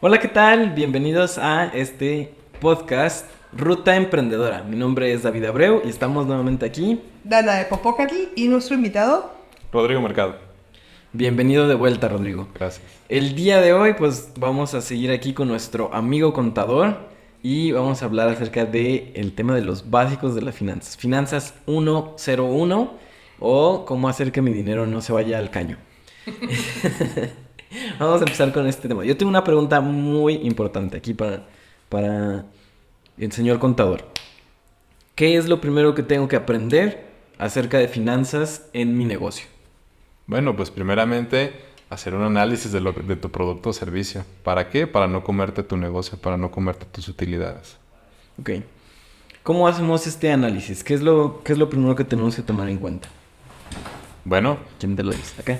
Hola, ¿qué tal? Bienvenidos a este podcast Ruta Emprendedora. Mi nombre es David Abreu y estamos nuevamente aquí. Dana de Popocatl y nuestro invitado. Rodrigo Mercado. Bienvenido de vuelta, Rodrigo. Gracias. El día de hoy, pues vamos a seguir aquí con nuestro amigo contador y vamos a hablar acerca de el tema de los básicos de las finanzas. Finanzas 101 o cómo hacer que mi dinero no se vaya al caño. Vamos a empezar con este tema. Yo tengo una pregunta muy importante aquí para el señor contador. ¿Qué es lo primero que tengo que aprender acerca de finanzas en mi negocio? Bueno, pues primeramente hacer un análisis de tu producto o servicio. ¿Para qué? Para no comerte tu negocio, para no comerte tus utilidades. Ok. ¿Cómo hacemos este análisis? ¿Qué es lo primero que tenemos que tomar en cuenta? Bueno, ¿Quién te lo dice? Acá.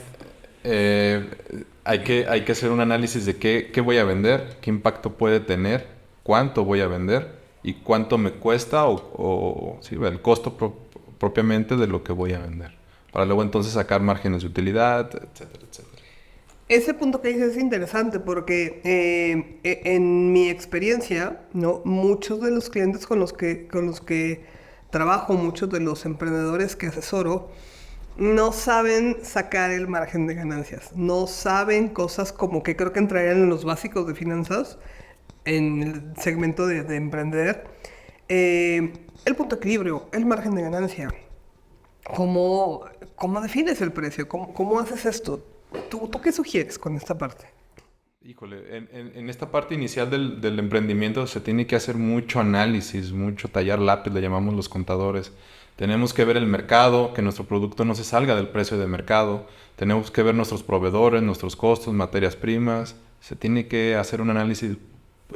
hay que hacer un análisis de qué voy a vender, qué impacto puede tener, cuánto voy a vender y cuánto me cuesta sí, el costo propiamente de lo que voy a vender. Para luego entonces sacar márgenes de utilidad, etcétera, etcétera. Ese punto que dices es interesante porque en mi experiencia, ¿no? Muchos de los clientes con los que trabajo, muchos de los emprendedores que asesoro, no saben sacar el margen de ganancias. No saben cosas como que creo que entrarían en los básicos de finanzas, en el segmento de emprender. El punto de equilibrio, el margen de ganancia. ¿Cómo defines el precio? ¿Cómo haces esto? ¿Tú qué sugieres con esta parte? Híjole, en esta parte inicial del emprendimiento se tiene que hacer mucho análisis, mucho tallar lápiz, le llamamos los contadores. Tenemos que ver el mercado, que nuestro producto no se salga del precio de mercado. Tenemos que ver nuestros proveedores, nuestros costos, materias primas. Se tiene que hacer un análisis,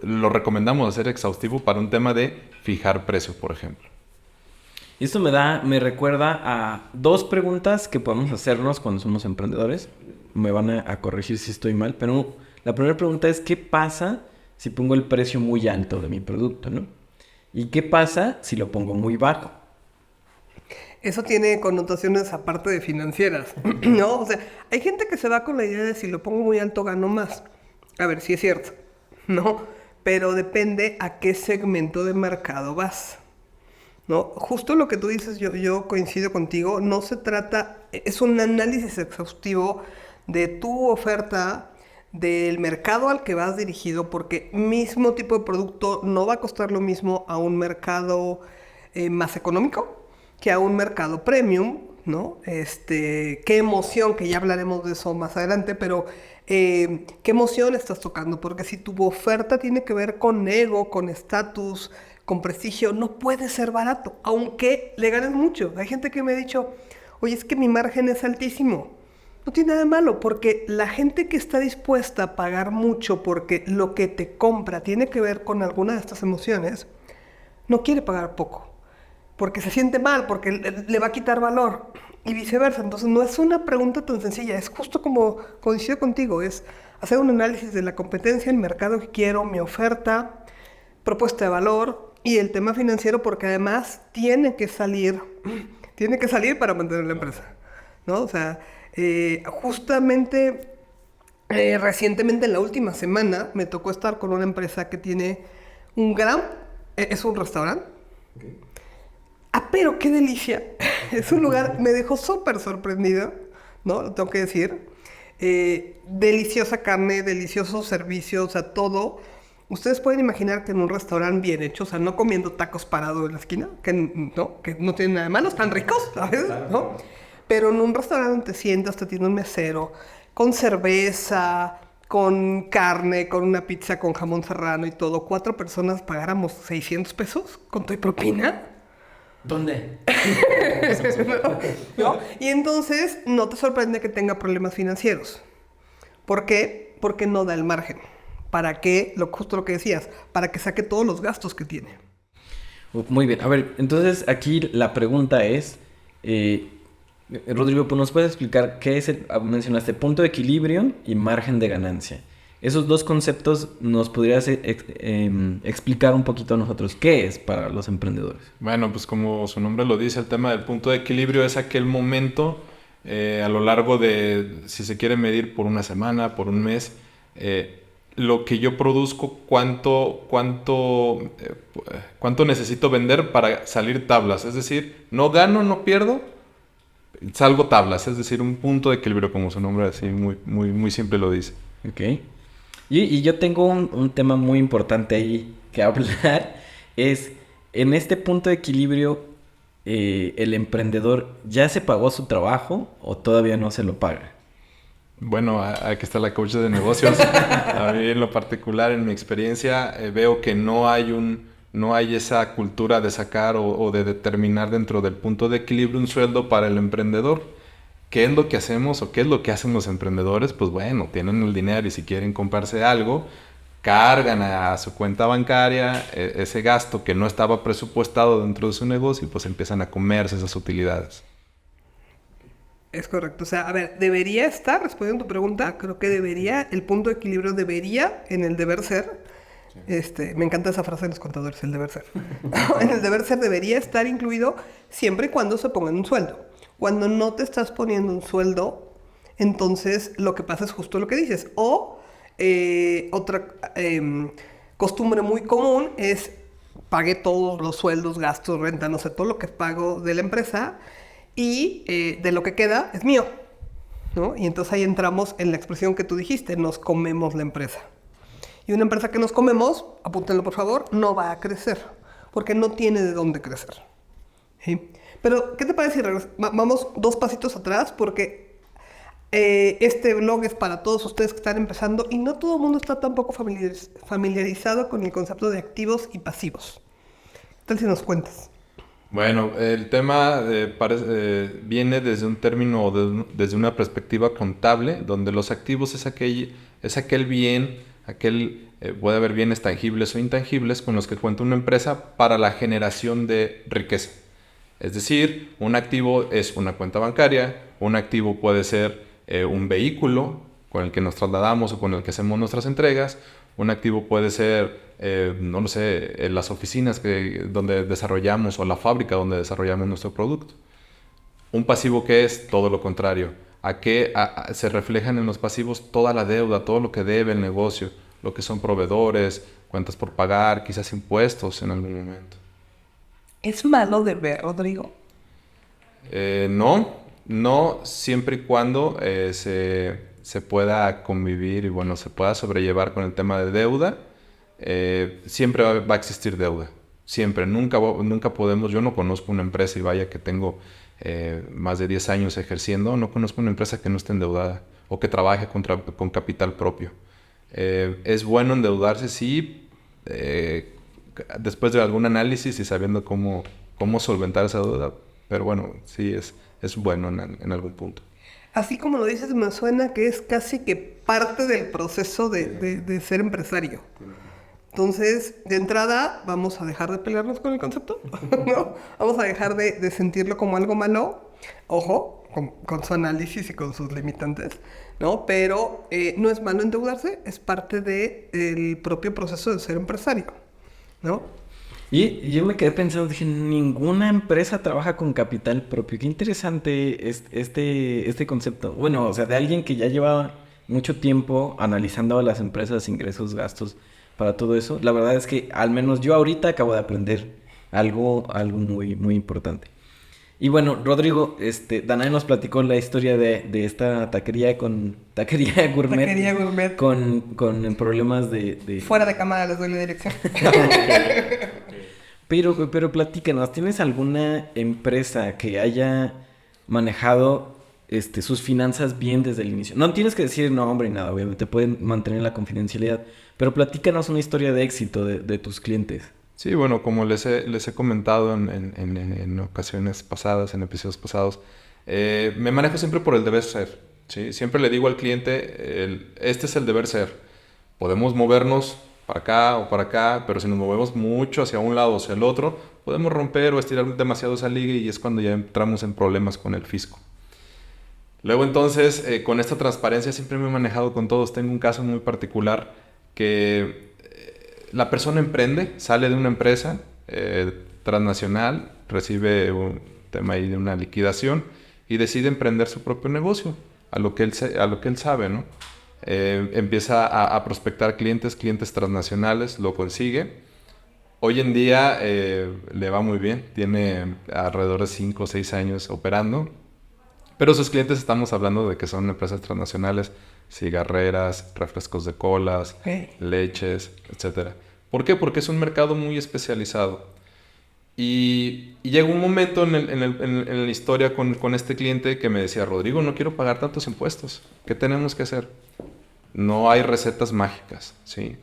lo recomendamos hacer exhaustivo para un tema de fijar precio, por ejemplo. Esto me recuerda a dos preguntas que podemos hacernos cuando somos emprendedores. Me van a corregir si estoy mal, pero la primera pregunta es ¿qué pasa si pongo el precio muy alto de mi producto, ¿no? ¿Y qué pasa si lo pongo muy bajo? Eso tiene connotaciones aparte de financieras, ¿no? O sea, hay gente que se va con la idea de si lo pongo muy alto gano más. A ver, sí es cierto, ¿no? Pero depende a qué segmento de mercado vas, ¿no? Justo lo que tú dices, yo coincido contigo, no se trata, es un análisis exhaustivo de tu oferta, del mercado al que vas dirigido, porque mismo tipo de producto no va a costar lo mismo a un mercado más económico que a un mercado premium, ¿no? Qué emoción, que ya hablaremos de eso más adelante, pero qué emoción estás tocando, porque si tu oferta tiene que ver con ego, con estatus, con prestigio, no puede ser barato, aunque le ganes mucho. Hay gente que me ha dicho, oye, es que mi margen es altísimo. No tiene nada de malo, porque la gente que está dispuesta a pagar mucho porque lo que te compra tiene que ver con alguna de estas emociones, no quiere pagar poco porque se siente mal, porque le va a quitar valor y viceversa. Entonces no es una pregunta tan sencilla, es justo como coincido contigo, es hacer un análisis de la competencia, el mercado que quiero, mi oferta, propuesta de valor y el tema financiero, porque además tiene que salir para mantener la empresa, ¿no? O sea, justamente recientemente en la última semana me tocó estar con una empresa que tiene es un restaurante. Ah, pero qué delicia. Es un lugar, me dejó súper sorprendida, ¿no? Lo tengo que decir. Deliciosa carne, delicioso servicio, o sea, todo. Ustedes pueden imaginar que en un restaurante bien hecho, o sea, no comiendo tacos parados en la esquina, que no tienen nada de malo, están ricos, ¿sabes? ¿No? Pero en un restaurante te sientas, te tiene un mesero, con cerveza, con carne, con una pizza con jamón serrano y todo. 4 personas pagáramos 600 pesos con tu propina. ¿Dónde? ¿No? Y entonces no te sorprende que tenga problemas financieros. ¿Por qué? Porque no da el margen. ¿Para qué? Justo lo que decías, para que saque todos los gastos que tiene. Muy bien. A ver, entonces aquí la pregunta es, eh, Rodrigo, pues, ¿nos puedes explicar qué es mencionaste punto de equilibrio y margen de ganancia? Esos dos conceptos nos podrías explicar un poquito a nosotros qué es para los emprendedores. Bueno, pues como su nombre lo dice, el tema del punto de equilibrio es aquel momento a lo largo de, si se quiere medir por una semana, por un mes, lo que yo produzco, cuánto necesito vender para salir tablas. Es decir, no gano, no pierdo, salgo tablas. Es decir, un punto de equilibrio, como su nombre así muy, muy, muy simple lo dice. Ok. Y yo tengo un tema muy importante ahí que hablar. Es, en este punto de equilibrio, ¿el emprendedor ya se pagó su trabajo o todavía no se lo paga? Bueno, aquí está la coach de negocios. A mí en lo particular, en mi experiencia, veo que no hay esa cultura de sacar o de determinar dentro del punto de equilibrio un sueldo para el emprendedor. ¿Qué es lo que hacemos o qué es lo que hacen los emprendedores? Pues bueno, tienen el dinero y si quieren comprarse algo, cargan a su cuenta bancaria ese gasto que no estaba presupuestado dentro de su negocio y pues empiezan a comerse esas utilidades. Es correcto. O sea, a ver, debería estar, respondiendo a tu pregunta, creo que debería, el punto de equilibrio debería en el deber ser. Me encanta esa frase de los contadores, el deber ser. En el deber ser debería estar incluido siempre y cuando se pongan un sueldo. Cuando no te estás poniendo un sueldo, entonces lo que pasa es justo lo que dices. O otra costumbre muy común es pagué todos los sueldos, gastos, renta, no sé, todo lo que pago de la empresa y de lo que queda es mío, ¿no? Y entonces ahí entramos en la expresión que tú dijiste, nos comemos la empresa. Y una empresa que nos comemos, apúntenlo por favor, no va a crecer, porque no tiene de dónde crecer. ¿Sí? Pero, ¿qué te parece si vamos 2 pasitos atrás? Porque este blog es para todos ustedes que están empezando y no todo el mundo está tampoco familiarizado con el concepto de activos y pasivos. ¿Qué tal si nos cuentas? Bueno, el tema viene desde un término, desde una perspectiva contable, donde los activos es aquel bien, puede haber bienes tangibles o intangibles con los que cuenta una empresa para la generación de riqueza. Es decir, un activo es una cuenta bancaria, un activo puede ser un vehículo con el que nos trasladamos o con el que hacemos nuestras entregas, un activo puede ser, no lo sé, las oficinas donde desarrollamos o la fábrica donde desarrollamos nuestro producto. Un pasivo que es todo lo contrario. Se reflejan en los pasivos toda la deuda, todo lo que debe el negocio, lo que son proveedores, cuentas por pagar, quizás impuestos en algún momento. ¿Es malo deber, Rodrigo? No, siempre y cuando se pueda convivir y bueno, se pueda sobrellevar con el tema de deuda. Siempre va a existir deuda, siempre, nunca podemos, yo no conozco una empresa y vaya que tengo más de 10 años ejerciendo, no conozco una empresa que no esté endeudada o que trabaje con capital propio. Es bueno endeudarse, sí, después de algún análisis y sabiendo cómo solventar esa deuda, pero bueno, sí es bueno en algún punto. Así como lo dices, me suena que es casi que parte del proceso de ser empresario. Entonces, de entrada, vamos a dejar de pelearnos con el concepto, ¿no? Vamos a dejar de sentirlo como algo malo, ojo, con su análisis y con sus limitantes, ¿no? Pero no es malo endeudarse, es parte del propio proceso de ser empresario, ¿no? Y yo me quedé pensando, dije, ninguna empresa trabaja con capital propio. Qué interesante es este concepto. Bueno, o sea, de alguien que ya lleva mucho tiempo analizando a las empresas, ingresos, gastos, para todo eso. La verdad es que al menos yo ahorita acabo de aprender algo muy, muy importante. Y bueno, Rodrigo, Danae nos platicó la historia de esta taquería gourmet. Taquería gourmet. Con problemas de... Fuera de cámara les doy la dirección. Pero platícanos, ¿tienes alguna empresa que haya manejado sus finanzas bien desde el inicio? No tienes que decir nombre ni nada, obviamente pueden mantener la confidencialidad, pero platícanos una historia de éxito de tus clientes. Sí, bueno, como les he comentado en ocasiones pasadas, en episodios pasados, me manejo siempre por el deber ser, ¿sí? Siempre le digo al cliente, este es el deber ser. Podemos movernos para acá o para acá, pero si nos movemos mucho hacia un lado o hacia el otro, podemos romper o estirar demasiado esa liga y es cuando ya entramos en problemas con el fisco. Luego entonces, con esta transparencia siempre me he manejado con todos. Tengo un caso muy particular que la persona emprende, sale de una empresa transnacional, recibe un tema ahí de una liquidación y decide emprender su propio negocio, a lo que él sabe, ¿no? empieza a prospectar clientes transnacionales, lo consigue. Hoy en día le va muy bien, tiene alrededor de 5 o 6 años operando, pero sus clientes estamos hablando de que son empresas transnacionales, cigarreras, refrescos de colas, leches, etcétera. ¿Por qué? Porque es un mercado muy especializado. Y llegó un momento en la historia con este cliente que me decía, Rodrigo, no quiero pagar tantos impuestos, ¿qué tenemos que hacer? No hay recetas mágicas, ¿sí?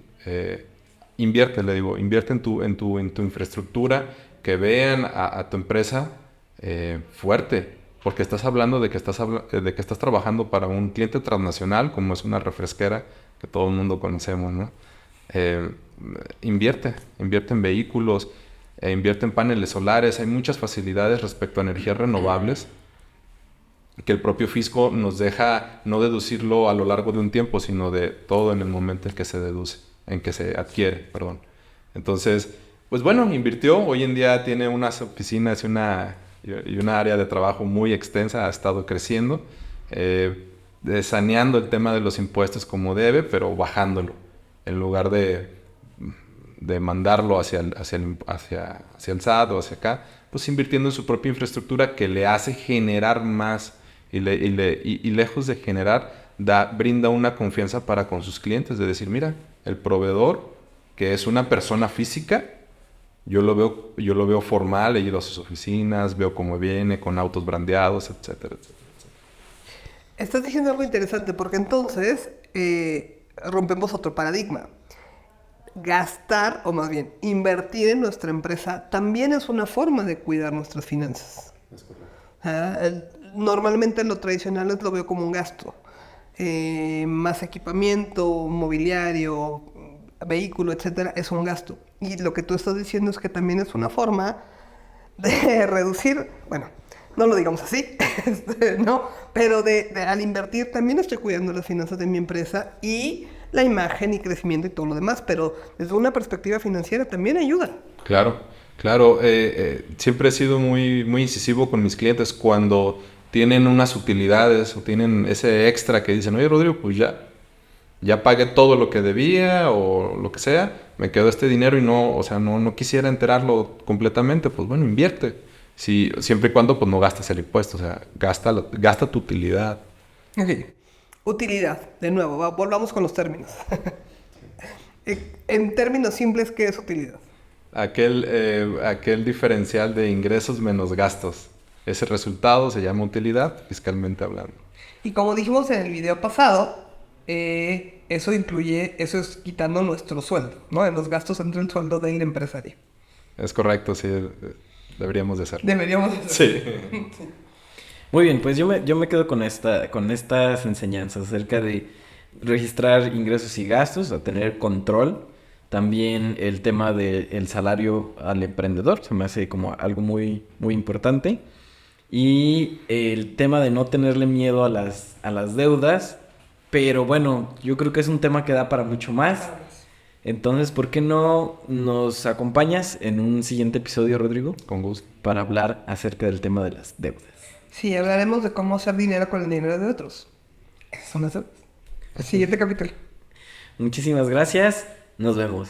Invierte, le digo, invierte en tu infraestructura, que vean a tu empresa fuerte, porque estás hablando de que estás trabajando para un cliente transnacional, como es una refresquera que todo el mundo conocemos, ¿no? Invierte en vehículos, invierte en paneles solares, hay muchas facilidades respecto a energías renovables que el propio fisco nos deja no deducirlo a lo largo de un tiempo, sino de todo en el momento en que se adquiere, perdón. Entonces, pues bueno, invirtió. Hoy en día tiene unas oficinas y una área de trabajo muy extensa, ha estado creciendo, saneando el tema de los impuestos como debe, pero bajándolo, en lugar de mandarlo hacia el SAT o hacia acá, pues invirtiendo en su propia infraestructura que le hace generar más y lejos de generar, brinda una confianza para con sus clientes, de decir, mira, el proveedor, que es una persona física, yo lo veo formal, he ido a sus oficinas, veo cómo viene, con autos brandeados, etcétera, etcétera. Estás diciendo algo interesante, porque entonces rompemos otro paradigma. Gastar, o más bien, invertir en nuestra empresa también es una forma de cuidar nuestras finanzas. Es correcto. Normalmente lo tradicional lo veo como un gasto. Más equipamiento, mobiliario, vehículo, etcétera, es un gasto. Y lo que tú estás diciendo es que también es una forma de reducir, bueno, no lo digamos así, ¿no? Pero al invertir también estoy cuidando las finanzas de mi empresa y la imagen y crecimiento y todo lo demás, pero desde una perspectiva financiera también ayuda. Claro. Siempre he sido muy, muy incisivo con mis clientes cuando tienen unas utilidades o tienen ese extra que dicen, oye, Rodrigo, pues ya pagué todo lo que debía o lo que sea, me quedó este dinero y no quisiera enterarlo completamente, pues bueno, invierte. Siempre y cuando pues no gastes el impuesto, o sea, gasta tu utilidad. Ok. Utilidad, de nuevo, volvamos con los términos. En términos simples, ¿qué es utilidad? Aquel diferencial de ingresos menos gastos. Ese resultado se llama utilidad, fiscalmente hablando. Y como dijimos en el video pasado, eso es quitando nuestro sueldo, ¿no? En los gastos entre el sueldo del empresario. Es correcto, sí, deberíamos de hacerlo. Deberíamos hacerlo. Sí. Muy bien, pues yo me quedo con estas enseñanzas acerca de registrar ingresos y gastos, a tener control. También el tema del salario al emprendedor, se me hace como algo muy, muy importante. Y el tema de no tenerle miedo a las deudas. Pero bueno, yo creo que es un tema que da para mucho más. Entonces, ¿por qué no nos acompañas en un siguiente episodio, Rodrigo? Con gusto. Para hablar acerca del tema de las deudas. Sí, hablaremos de cómo hacer dinero con el dinero de otros. Esas son las deudas. El siguiente capítulo. Muchísimas gracias. Nos vemos.